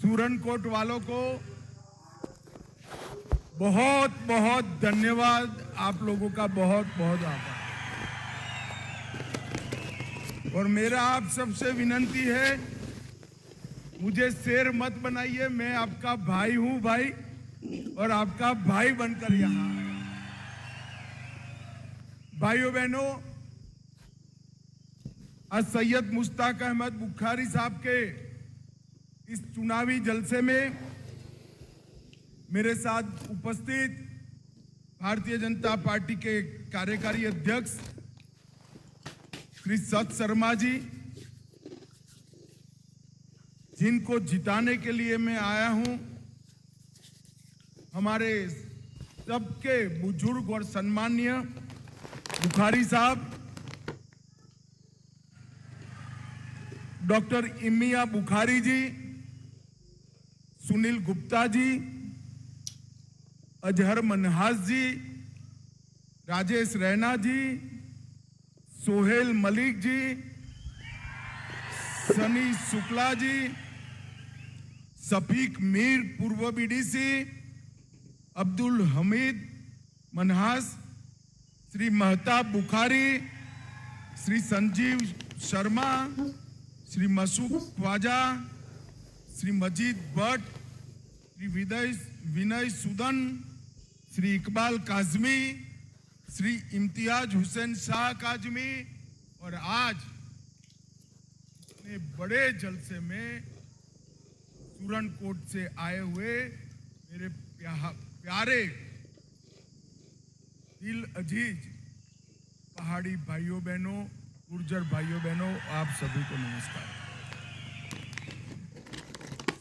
सूरनकोट वालों को बहुत बहुत धन्यवाद। आप लोगों का बहुत बहुत आभार। और मेरा आप सबसे विनती है, मुझे शेर मत बनाइए। मैं आपका भाई हूं भाई, और आपका भाई बनकर यहां आया। भाइयों बहनों, आज सैयद मुश्ताक अहमद बुखारी साहब के इस चुनावी जलसे में मेरे साथ उपस्थित भारतीय जनता पार्टी के कार्यकारी अध्यक्ष श्री सत शर्मा जी, जिनको जिताने के लिए मैं आया हूं, हमारे सबके बुजुर्ग और सम्माननीय बुखारी साहब, डॉक्टर इमिया बुखारी जी, सुनील गुप्ता जी, अजहर मनहास जी, राजेश रैना जी, सोहेल मलिक जी, सनी शुक्ला जी, सफीक मीर पूर्व बीडीसी, अब्दुल हमीद मनहास, श्री महताब बुखारी, श्री संजीव शर्मा, श्री मसूद ख्वाजा, श्री मजीद भट्ट, श्री विनय सुदन, श्री इकबाल काजमी, श्री इम्तियाज हुसैन शाह काजमी, और आज इतने बड़े जलसे में सूरनकोट से आए हुए मेरे प्यारे दिल अजीज पहाड़ी भाइयों बहनों, गुर्जर भाइयों बहनों, आप सभी को नमस्कार।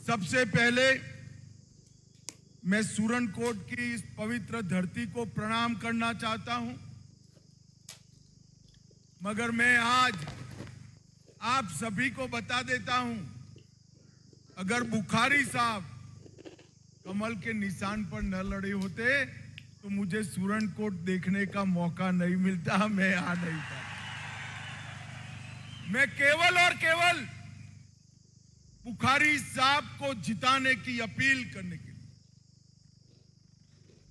सबसे पहले मैं सूरनकोट की इस पवित्र धरती को प्रणाम करना चाहता हूं, मगर मैं आज आप सभी को बता देता हूं, अगर बुखारी साहब कमल के निशान पर न लड़े होते तो मुझे सूरनकोट देखने का मौका नहीं मिलता, मैं आ नहीं पाता। मैं केवल और केवल बुखारी साहब को जिताने की अपील करने के लिए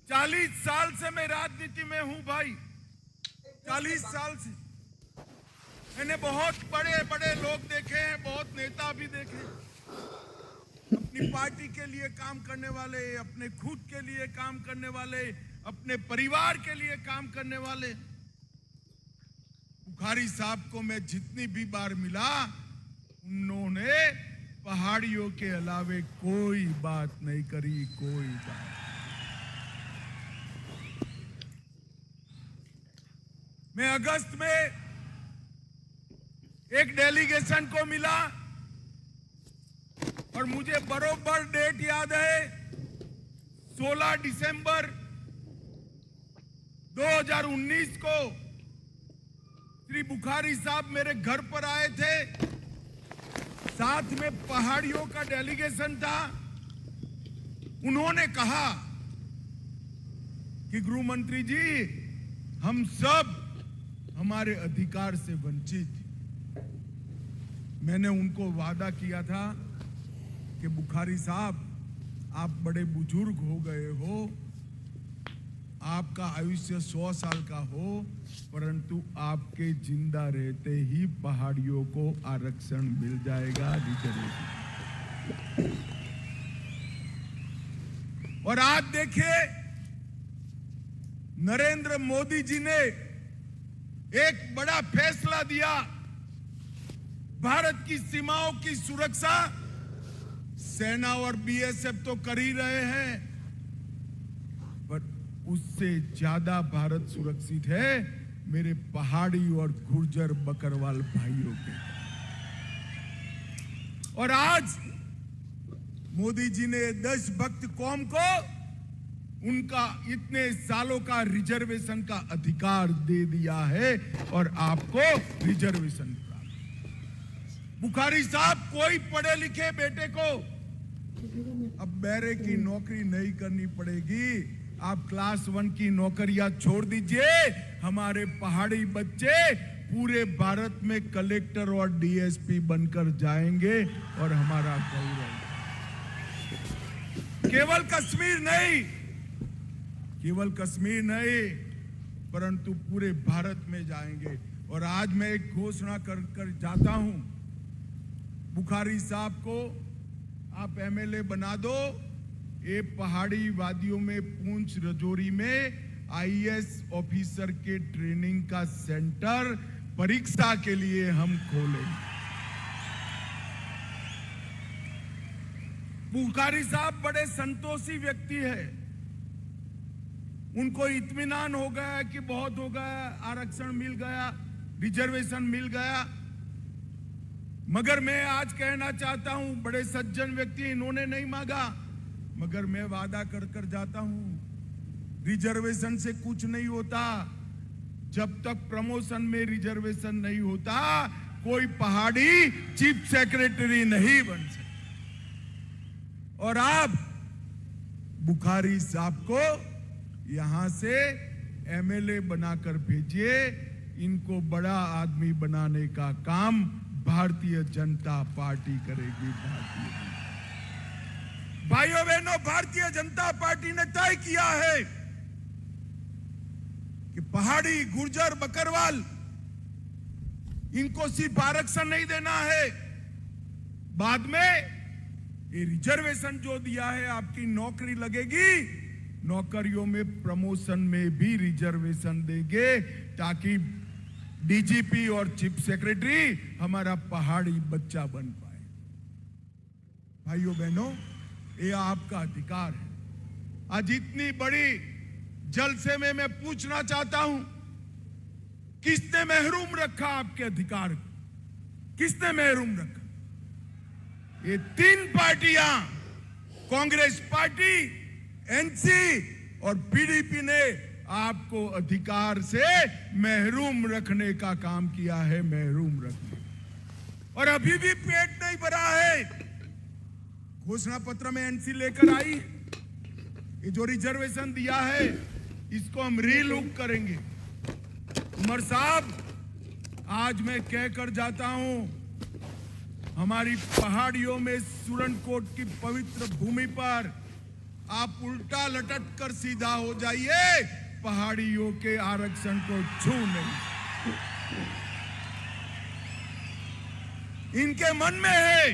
40 साल से मैं राजनीति में हूं भाई। 40 साल से मैंने बहुत बड़े बड़े लोग देखे हैं, बहुत नेता भी देखे, अपनी पार्टी के लिए काम करने वाले, अपने खुद के लिए काम करने वाले, अपने परिवार के लिए काम करने वाले। बुखारी साहब को मैं जितनी भी बार मिला, उन्होंने पहाड़ियों के अलावे कोई बात नहीं करी, कोई बात। मैं अगस्त में एक डेलीगेशन को मिला और मुझे बरोबर डेट याद है, 16 दिसंबर 2019 को श्री बुखारी साहब मेरे घर पर आए थे। साथ में पहाड़ियों का डेलीगेशन था। उन्होंने कहा कि गृह मंत्री जी, हम सब हमारे अधिकार से वंचित हैं। मैंने उनको वादा किया था कि बुखारी साहब, आप बड़े बुजुर्ग हो गए हो, आपका आयुष्य 100 साल का हो, परंतु आपके जिंदा रहते ही पहाड़ियों को आरक्षण मिल जाएगा, रिजर्वेशन। और आज देखिए, नरेंद्र मोदी जी ने एक बड़ा फैसला दिया। भारत की सीमाओं की सुरक्षा सेना और बीएसएफ तो कर ही रहे हैं, पर उससे ज्यादा भारत सुरक्षित है मेरे पहाड़ी और गुर्जर बकरवाल भाइयों के। और आज मोदी जी ने देशभक्त कौम को उनका इतने सालों का रिजर्वेशन का अधिकार दे दिया है, और आपको रिजर्वेशन प्राप्त। बुखारी साहब, कोई पढ़े लिखे बेटे को अब बैरे की नौकरी नहीं करनी पड़ेगी। आप क्लास 1 की नौकरियां छोड़ दीजिए। हमारे पहाड़ी बच्चे पूरे भारत में कलेक्टर और डीएसपी बनकर जाएंगे, और हमारा गौरव। केवल कश्मीर नहीं, केवल कश्मीर नहीं, परंतु पूरे भारत में जाएंगे। और आज मैं एक घोषणा कर जाता हूं, बुखारी साहब को आप एमएलए बना दो। ये पहाड़ी वादियों में पूंछ राजौरी में आईएएस ऑफिसर के ट्रेनिंग का सेंटर परीक्षा के लिए हम खोलेंगे। बुखारी साहब बड़े संतोषी व्यक्ति है, उनको इत्मीनान हो गया कि बहुत हो गया, आरक्षण मिल गया, रिजर्वेशन मिल गया। मगर मैं आज कहना चाहता हूं, बड़े सज्जन व्यक्ति, इन्होंने नहीं मांगा, मगर मैं वादा कर जाता हूं, रिजर्वेशन से कुछ नहीं होता। जब तक प्रमोशन में रिजर्वेशन नहीं होता, कोई पहाड़ी चीफ सेक्रेटरी नहीं बन सकता। और आप बुखारी साहब को यहां से एमएलए बनाकर भेजिए। इनको बड़ा आदमी बनाने का काम भारतीय जनता पार्टी करेगी। भाइयों बहनों, भारतीय जनता पार्टी ने तय किया है कि पहाड़ी, गुर्जर, बकरवाल, इनको सिर्फ आरक्षण नहीं देना है, बाद में ये रिजर्वेशन जो दिया है, आपकी नौकरी लगेगी, नौकरियों में प्रमोशन में भी रिजर्वेशन देंगे, ताकि डीजीपी और चीफ सेक्रेटरी हमारा पहाड़ी बच्चा बन पाए। भाइयों बहनों, ये आपका अधिकार है। आज इतनी बड़ी जलसे में मैं पूछना चाहता हूं, किसने महरूम रखा आपके अधिकार को? किसने महरूम रखा? ये तीन पार्टियां, कांग्रेस पार्टी, एनसी और पीडीपी ने आपको अधिकार से महरूम रखने का काम किया है, महरूम रखने। और अभी भी पेट नहीं भरा है। घोषणा पत्र में एनसी लेकर आई, ये जो रिजर्वेशन दिया है, इसको हम रीलुक करेंगे। उमर साहब, आज मैं कहकर जाता हूं, हमारी पहाड़ियों में सुरनकोट की पवित्र भूमि पर आप उल्टा लटक कर सीधा हो जाइए, पहाड़ियों के आरक्षण को छू नहीं। इनके मन में है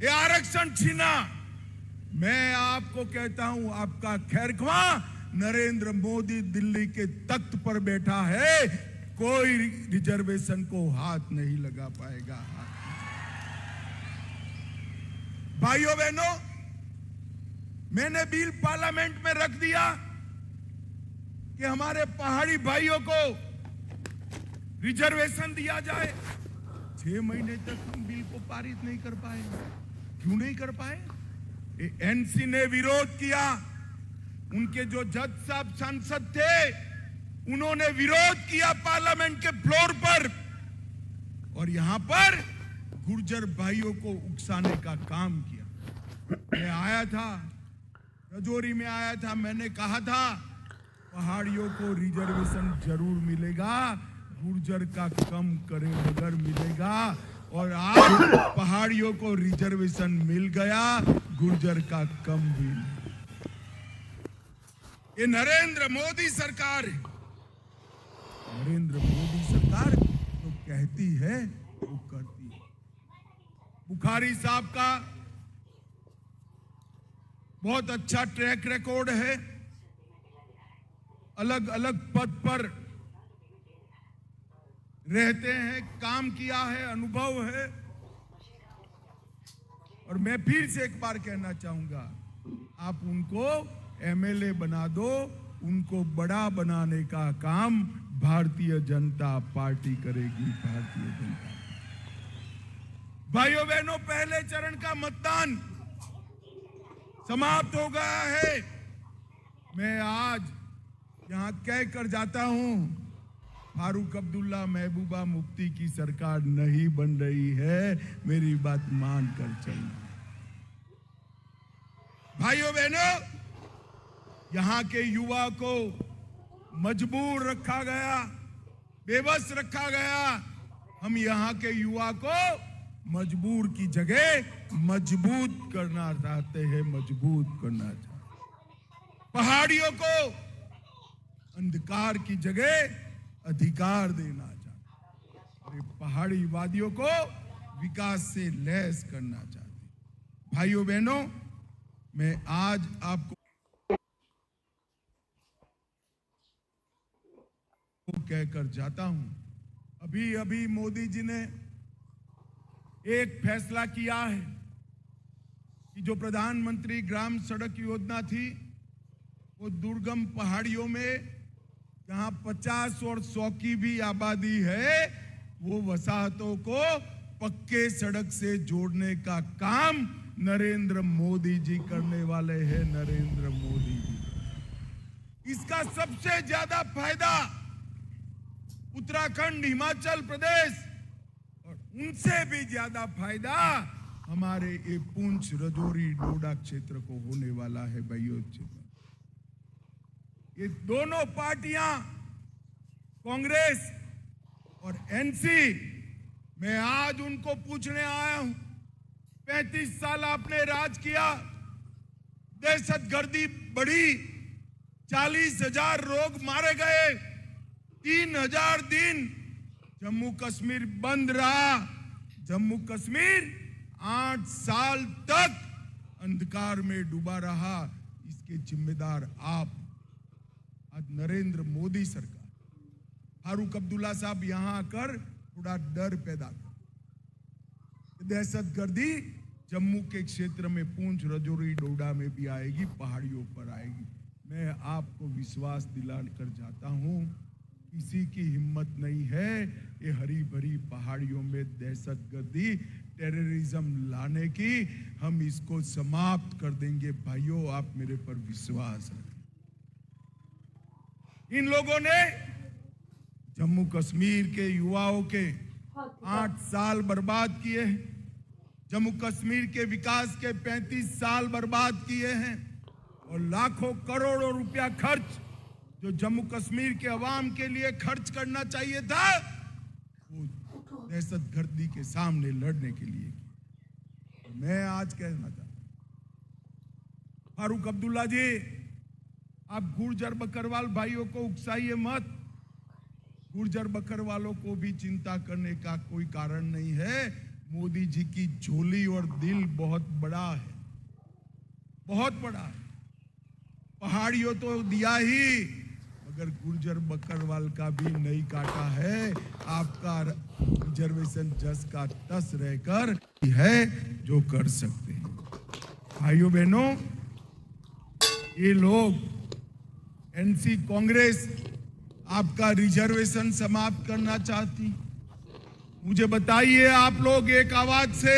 ये आरक्षण छीना। मैं आपको कहता हूं, आपका खैरख्वाह नरेंद्र मोदी दिल्ली के तख्त पर बैठा है, कोई रिजर्वेशन को हाथ नहीं लगा पाएगा। भाइयों बहनों, मैंने बिल पार्लियामेंट में रख दिया कि हमारे पहाड़ी भाइयों को रिजर्वेशन दिया जाए। 6 महीने तक हम बिल को पारित नहीं कर पाए। क्यों नहीं कर पाए? एनसी ने विरोध किया। उनके जो जज साहब सांसद थे, उन्होंने विरोध किया पार्लियामेंट के फ्लोर पर, और यहां पर गुर्जर भाइयों को उकसाने का काम किया। मैं आया था, राजौरी में आया था, मैंने कहा था पहाड़ियों को रिजर्वेशन जरूर मिलेगा, गुर्जर का कम करे मगर मिलेगा। और आज पहाड़ियों को रिजर्वेशन मिल गया, गुर्जर का कम भी नहीं। ये नरेंद्र मोदी सरकार है। नरेंद्र मोदी सरकार जो कहती है वो करती है। बुखारी साहब का बहुत अच्छा ट्रैक रिकॉर्ड है, अलग अलग पद पर रहते हैं, काम किया है, अनुभव है। और मैं फिर से एक बार कहना चाहूंगा, आप उनको एमएलए बना दो, उनको बड़ा बनाने का काम भारतीय जनता पार्टी करेगी। भारतीय जनता भाइयों बहनों, पहले चरण का मतदान समाप्त हो गया है। मैं आज यहां कहकर जाता हूं, फारूक अब्दुल्ला, महबूबा मुफ्ती की सरकार नहीं बन रही है, मेरी बात मानकर चलना। भाइयों बहनों, यहां के युवा को मजबूर रखा गया, बेबस रखा गया। हम यहां के युवा को मजबूर की जगह मजबूत करना चाहते हैं, मजबूत करना चाहते। पहाड़ियों को अंधकार की जगह अधिकार देना चाहते, और पहाड़ी वादियों को विकास से लैस करना चाहते। भाइयों बहनों, मैं आज आपको कहकर जाता हूं, अभी अभी मोदी जी ने एक फैसला किया है कि जो प्रधानमंत्री ग्राम सड़क योजना थी, वो दुर्गम पहाड़ियों में जहां 50 और 100 की भी आबादी है, वो वसाहतों को पक्के सड़क से जोड़ने का काम नरेंद्र मोदी जी करने वाले हैं। नरेंद्र मोदी जी, इसका सबसे ज्यादा फायदा उत्तराखंड, हिमाचल प्रदेश और उनसे भी ज्यादा फायदा हमारे ये पुंछ, राजौरी, डोडा क्षेत्र को होने वाला है। भाइयों, ये दोनों पार्टियां, कांग्रेस और एनसी, मैं आज उनको पूछने आया हूं, 35 साल आपने राज किया, दहशतगर्दी बढ़ी, 40,000 लोग मारे गए, 3,000 दिन जम्मू कश्मीर बंद रहा, जम्मू कश्मीर 8 साल तक अंधकार में डूबा रहा। इसके जिम्मेदार आप, आज नरेंद्र मोदी सरकार, फारूक अब्दुल्ला साहब यहां आकर थोड़ा डर पैदा कर, दहशतगर्दी जम्मू के क्षेत्र में, पुंछ, राजौरी, डोडा में भी आएगी, पहाड़ियों पर आएगी। मैं आपको विश्वास दिलाकर जाता हूं, किसी की हिम्मत नहीं है ये हरी भरी पहाड़ियों में दहशतगर्दी, टेररिज्म लाने की। हम इसको समाप्त कर देंगे। भाइयों, आप मेरे पर विश्वास रखें। इन लोगों ने जम्मू कश्मीर के युवाओं के 8 साल बर्बाद किए हैं, जम्मू कश्मीर के विकास के 35 साल बर्बाद किए हैं, और लाखों करोड़ों रुपया खर्च जो जम्मू कश्मीर के अवाम के लिए खर्च करना चाहिए था, वो दहशतगर्दी के सामने लड़ने के लिए किया। मैं आज कहना चाहता हूं, फारूक अब्दुल्ला जी, आप गुर्जर बकरवाल भाइयों को उकसाइए मत। गुर्जर बकरवालों को भी चिंता करने का कोई कारण नहीं है। मोदी जी की झोली और दिल बहुत बड़ा है, बहुत बड़ा है। पहाड़ियों तो दिया ही, मगर गुर्जर बकरवाल का भी नहीं काटा है। आपका रिजर्वेशन जस का तस रहकर है जो कर सकते हैं। भाइयों बहनों, ये लोग एनसी, कांग्रेस आपका रिजर्वेशन समाप्त करना चाहती। मुझे बताइए, आप लोग एक आवाज से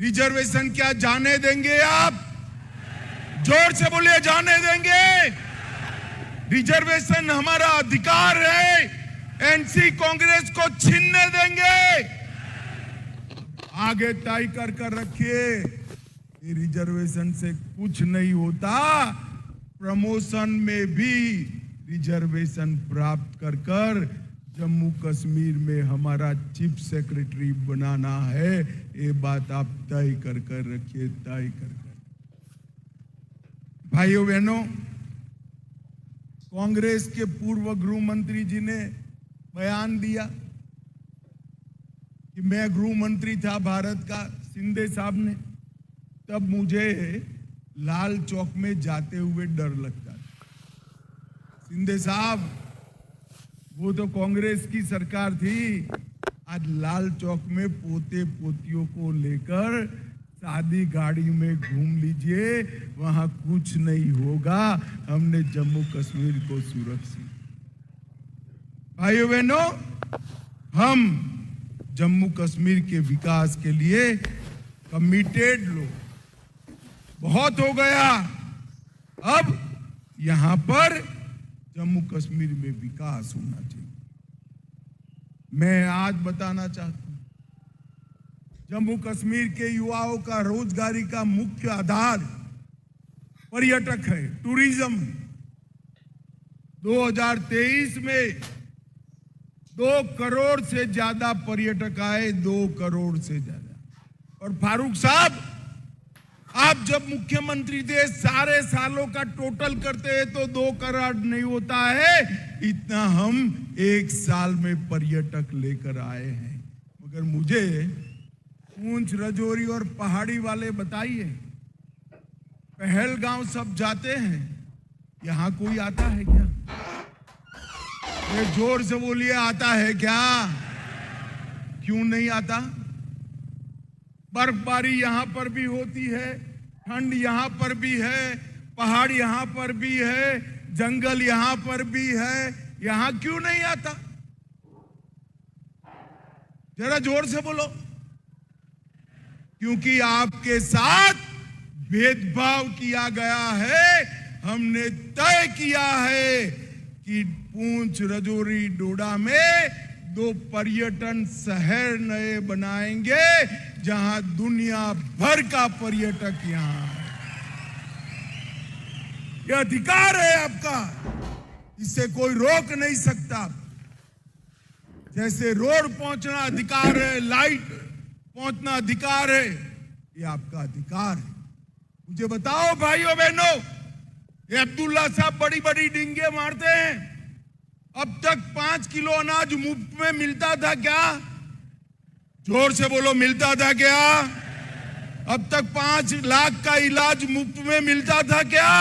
रिजर्वेशन क्या जाने देंगे? आप जोर से बोलिए, जाने देंगे? रिजर्वेशन हमारा अधिकार है, एनसी कांग्रेस को छीनने देंगे? आगे तय कर रखिए, रिजर्वेशन से कुछ नहीं होता। प्रमोशन में भी रिजर्वेशन प्राप्त कर जम्मू कश्मीर में हमारा चीफ सेक्रेटरी बनाना है। ये बात आप तय कर रखिए, तय कर। भाइयों बहनों, कांग्रेस के पूर्व गृह मंत्री जी ने बयान दिया कि मैं गृह मंत्री था भारत का, शिंदे साहब ने, तब मुझे लाल चौक में जाते हुए डर लगता था। शिंदे साहब, वो तो कांग्रेस की सरकार थी। आज लाल चौक में पोते पोतियों को लेकर शादी गाड़ी में घूम लीजिए, वहां कुछ नहीं होगा। हमने जम्मू कश्मीर को सुरक्षित। भाइयों बहनों, हम जम्मू कश्मीर के विकास के लिए कमिटेड लोग, बहुत हो गया। अब यहां पर जम्मू कश्मीर में विकास होना चाहिए। मैं आज बताना चाहता हूं, जम्मू कश्मीर के युवाओं का रोजगारी का मुख्य आधार पर्यटक है, टूरिज्म है। 2023 में 2 करोड़ से ज्यादा पर्यटक आए, 2 करोड़ से ज्यादा। और फारूक साहब, आप जब मुख्यमंत्री थे सारे सालों का टोटल करते हैं तो 2 करोड़ नहीं होता है, इतना हम 1 साल में पर्यटक लेकर आए हैं। मगर मुझे पूंछ, राजौरी और पहाड़ी वाले बताइए, पहलगांव सब जाते हैं, यहां कोई आता है क्या? ये जोर से बोलिए, आता है क्या? क्यों नहीं आता? बर्फबारी यहां पर भी होती है, ठंड यहां पर भी है, पहाड़ यहां पर भी है, जंगल यहां पर भी है, यहां क्यों नहीं आता? जरा जोर से बोलो। क्योंकि आपके साथ भेदभाव किया गया है। हमने तय किया है कि पूंछ, राजौरी, डोडा में 2 पर्यटन शहर नए बनाएंगे, जहां दुनिया भर का पर्यटक यहां है। यह अधिकार है आपका, इसे कोई रोक नहीं सकता। जैसे रोड पहुंचना अधिकार है, लाइट पहुंचना अधिकार है, ये आपका अधिकार है। मुझे बताओ भाइयों बहनों, ये अब्दुल्ला साहब बड़ी बड़ी डिंगे मारते हैं, अब तक 5 किलो अनाज मुफ्त में मिलता था क्या? जोर से बोलो, मिलता था क्या? अब तक 5 लाख का इलाज मुफ्त में मिलता था क्या?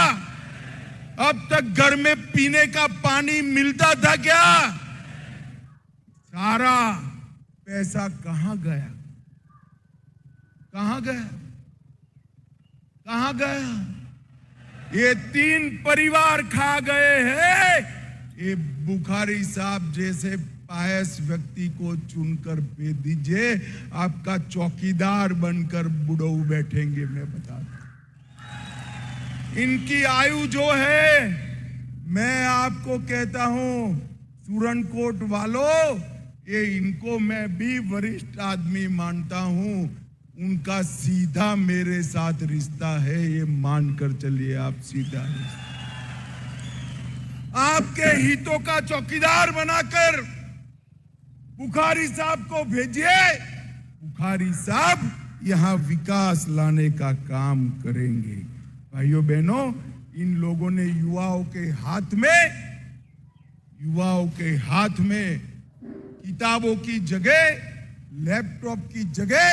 अब तक घर में पीने का पानी मिलता था क्या? सारा पैसा कहां गया? कहां गया? कहां गया? ये 3 परिवार खा गए हैं। ये बुखारी साहब जैसे पायस व्यक्ति को चुनकर भेज दीजिए, आपका चौकीदार बनकर बुढ़ऊ बैठेंगे। मैं बता दूं, इनकी आयु जो है, मैं आपको कहता हूं सुरनकोट वालों, ये इनको मैं भी वरिष्ठ आदमी मानता हूं, उनका सीधा मेरे साथ रिश्ता है, ये मानकर चलिए आप। सीधा रिश्ता आपके हितों का चौकीदार बनाकर बुखारी साहब को भेजिए। बुखारी साहब यहां विकास लाने का काम करेंगे। भाइयों बहनों, इन लोगों ने युवाओं के हाथ में किताबों की जगह, लैपटॉप की जगह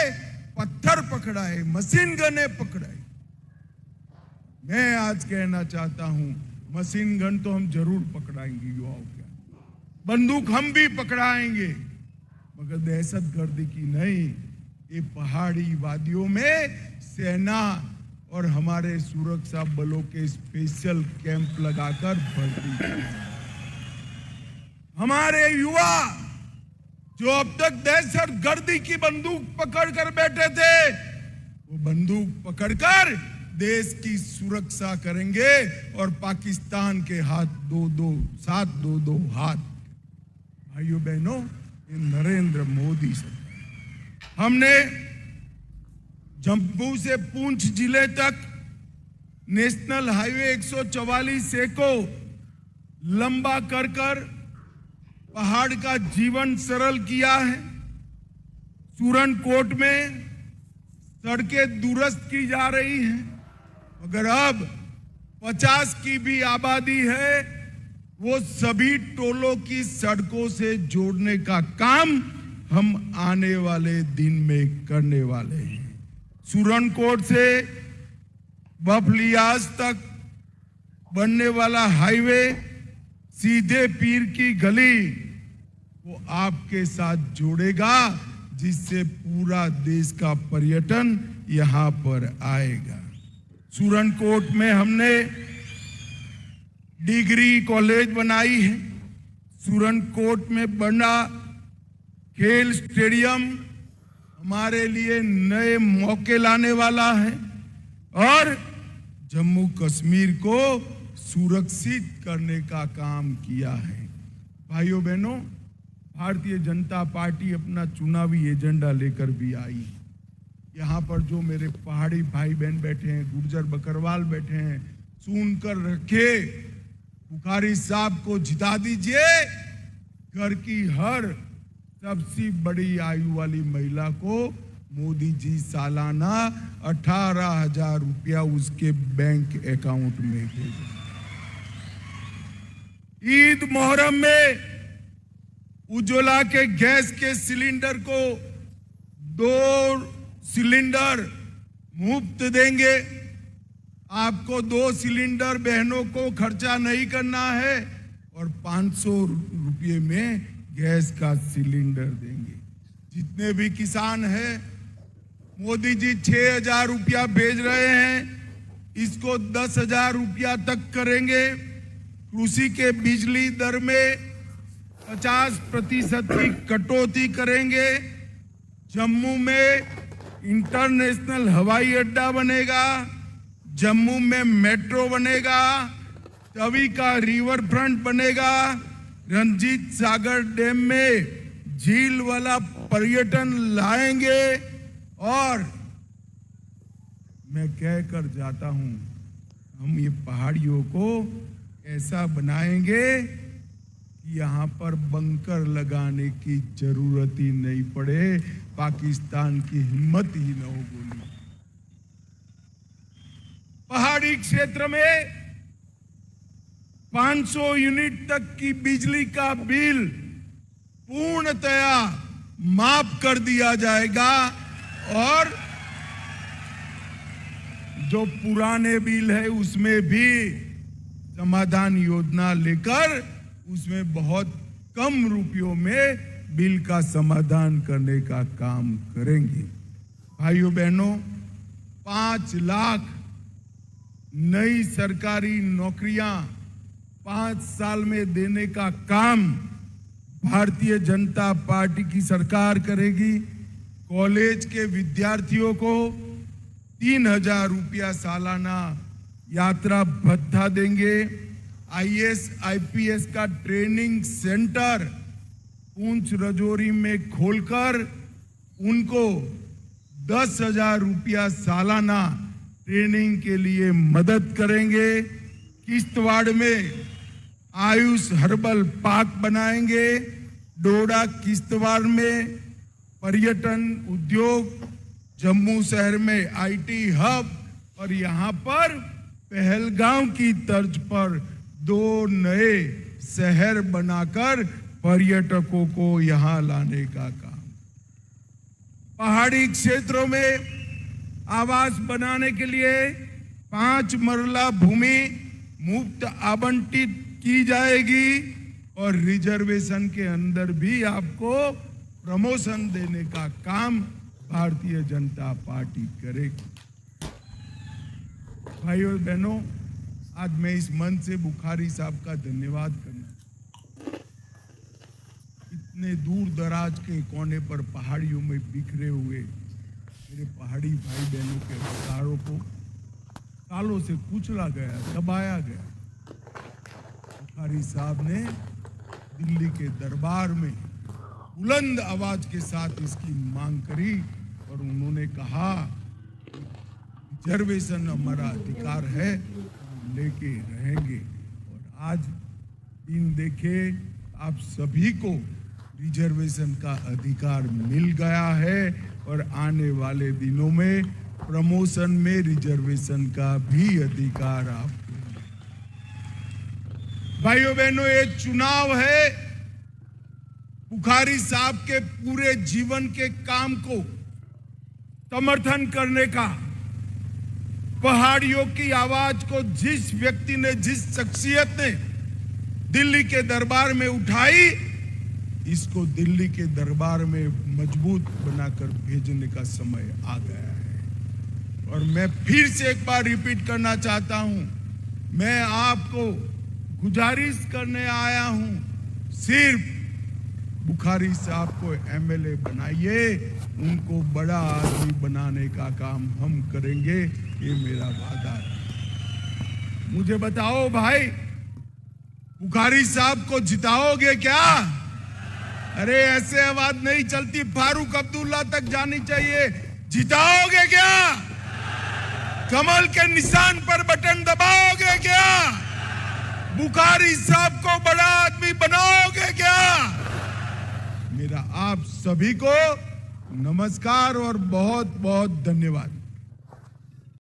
पत्थर पकड़ाए, मशीन गने पकड़ाए। मैं आज कहना चाहता हूं, मशीन गन तो हम जरूर पकड़ाएंगे युवाओं के, बंदूक हम भी पकड़ाएंगे, मगर दहशतगर्दी की नहीं। ये पहाड़ी वादियों में सेना और हमारे सुरक्षा बलों के स्पेशल कैंप लगाकर भर्ती करें। हमारे युवा जो अब तक दहशतगर्दी की बंदूक पकड़कर बैठे थे, वो बंदूक पकड़कर देश की सुरक्षा करेंगे और पाकिस्तान के साथ दो हाथ। भाइयों बहनों, ये नरेंद्र मोदी सरकार, हमने जम्मू से पूंछ जिले तक नेशनल हाईवे 144 को लंबा कर पहाड़ का जीवन सरल किया है। सुरनकोट में सड़कें दुरुस्त की जा रही हैं, मगर अब 50 की भी आबादी है, वो सभी टोलों की सड़कों से जोड़ने का काम हम आने वाले दिन में करने वाले हैं। सुरनकोट से बफलियाज तक बनने वाला हाईवे सीधे पीर की गली को आपके साथ जोड़ेगा, जिससे पूरा देश का पर्यटन यहां पर आएगा। सुरनकोट में हमने डिग्री कॉलेज बनाई है। सुरनकोट में बना खेल स्टेडियम हमारे लिए नए मौके लाने वाला है और जम्मू कश्मीर को सुरक्षित करने का काम किया है। भाइयों बहनों, भारतीय जनता पार्टी अपना चुनावी एजेंडा लेकर भी आई। यहाँ पर जो मेरे पहाड़ी भाई बहन बैठे हैं, गुर्जर बकरवाल बैठे हैं, सुनकर रखे, बुखारी साहब को जिता दीजिए, घर की हर सबसे बड़ी आयु वाली महिला को मोदी जी सालाना 18,000 रुपया उसके बैंक अकाउंट में भेजें। ईद मोहर्रम में उज्ज्वला के गैस के सिलेंडर को 2 सिलेंडर मुफ्त देंगे। आपको 2 सिलेंडर बहनों को खर्चा नहीं करना है और 500 रुपये में गैस का सिलेंडर देंगे। जितने भी किसान हैं, मोदी जी 6,000 रुपया भेज रहे हैं, इसको 10,000 रुपया तक करेंगे। कृषि के बिजली दर में 50% की कटौती करेंगे। जम्मू में इंटरनेशनल हवाई अड्डा बनेगा, जम्मू में मेट्रो बनेगा, तवी का रिवर फ्रंट बनेगा, रंजीत सागर डैम में झील वाला पर्यटन लाएंगे। और मैं कहकर जाता हूं, हम ये पहाड़ियों को ऐसा बनाएंगे कि यहां पर बंकर लगाने की जरूरत ही नहीं पड़े, पाकिस्तान की हिम्मत ही न हो गोली। पहाड़ी क्षेत्र में 500 यूनिट तक की बिजली का बिल पूर्णतया माफ कर दिया जाएगा और जो पुराने बिल है उसमें भी समाधान योजना लेकर उसमें बहुत कम रुपयों में बिल का समाधान करने का काम करेंगे। भाइयों बहनों, 5 लाख नई सरकारी नौकरियां 5 साल में देने का काम भारतीय जनता पार्टी की सरकार करेगी। कॉलेज के विद्यार्थियों को 3,000 रुपया सालाना यात्रा भत्ता देंगे। IAS IPS का ट्रेनिंग सेंटर पूंछ राजौरी में खोलकर उनको 10,000 रुपया सालाना ट्रेनिंग के लिए मदद करेंगे। किश्तवाड़ में आयुष हर्बल पार्क बनाएंगे। डोडा किश्तवाड़ में पर्यटन उद्योग, जम्मू शहर में IT हब और यहाँ पर पहलगांव की तर्ज पर 2 नए शहर बनाकर पर्यटकों को यहाँ लाने का काम। पहाड़ी क्षेत्रों में आवास बनाने के लिए 5 मरला भूमि मुफ्त आवंटित की जाएगी और रिजर्वेशन के अंदर भी आपको प्रमोशन देने का काम भारतीय जनता पार्टी करेगी। भाइयों बहनों, आज मैं इस मन से बुखारी साहब का धन्यवाद करना। इतने दूर दराज के कोने पर पहाड़ियों में बिखरे हुए मेरे पहाड़ी भाई बहनों के अधिकारों को सालों से कुचला गया, दबाया गया। बुखारी साहब ने दिल्ली के दरबार में बुलंद आवाज के साथ इसकी मांग करी और उन्होंने कहा रिजर्वेशन हमारा अधिकार है, लेके रहेंगे। और आज दिन देखे, आप सभी को रिजर्वेशन का अधिकार मिल गया है और आने वाले दिनों में प्रमोशन में रिजर्वेशन का भी अधिकार आपको। भाइयों बहनों, ये चुनाव है बुखारी साहब के पूरे जीवन के काम को समर्थन करने का। पहाड़ियों की आवाज को जिस व्यक्ति ने, जिस शख्सियत ने दिल्ली के दरबार में उठाई, इसको दिल्ली के दरबार में मजबूत बनाकर भेजने का समय आ गया है। और मैं फिर से एक बार रिपीट करना चाहता हूं, मैं आपको गुजारिश करने आया हूं, सिर्फ बुखारी साहब को MLA बनाइए, उनको बड़ा आदमी बनाने का काम हम करेंगे, ये मेरा वादा है। मुझे बताओ भाई, बुखारी साहब को जिताओगे क्या? अरे ऐसे आवाज नहीं चलती, फारूक अब्दुल्ला तक जानी चाहिए। जिताओगे क्या? कमल के निशान पर बटन दबाओगे क्या? बुखारी साहब को बड़ा आदमी बनाओगे क्या? मेरा आप सभी को नमस्कार और बहुत बहुत धन्यवाद।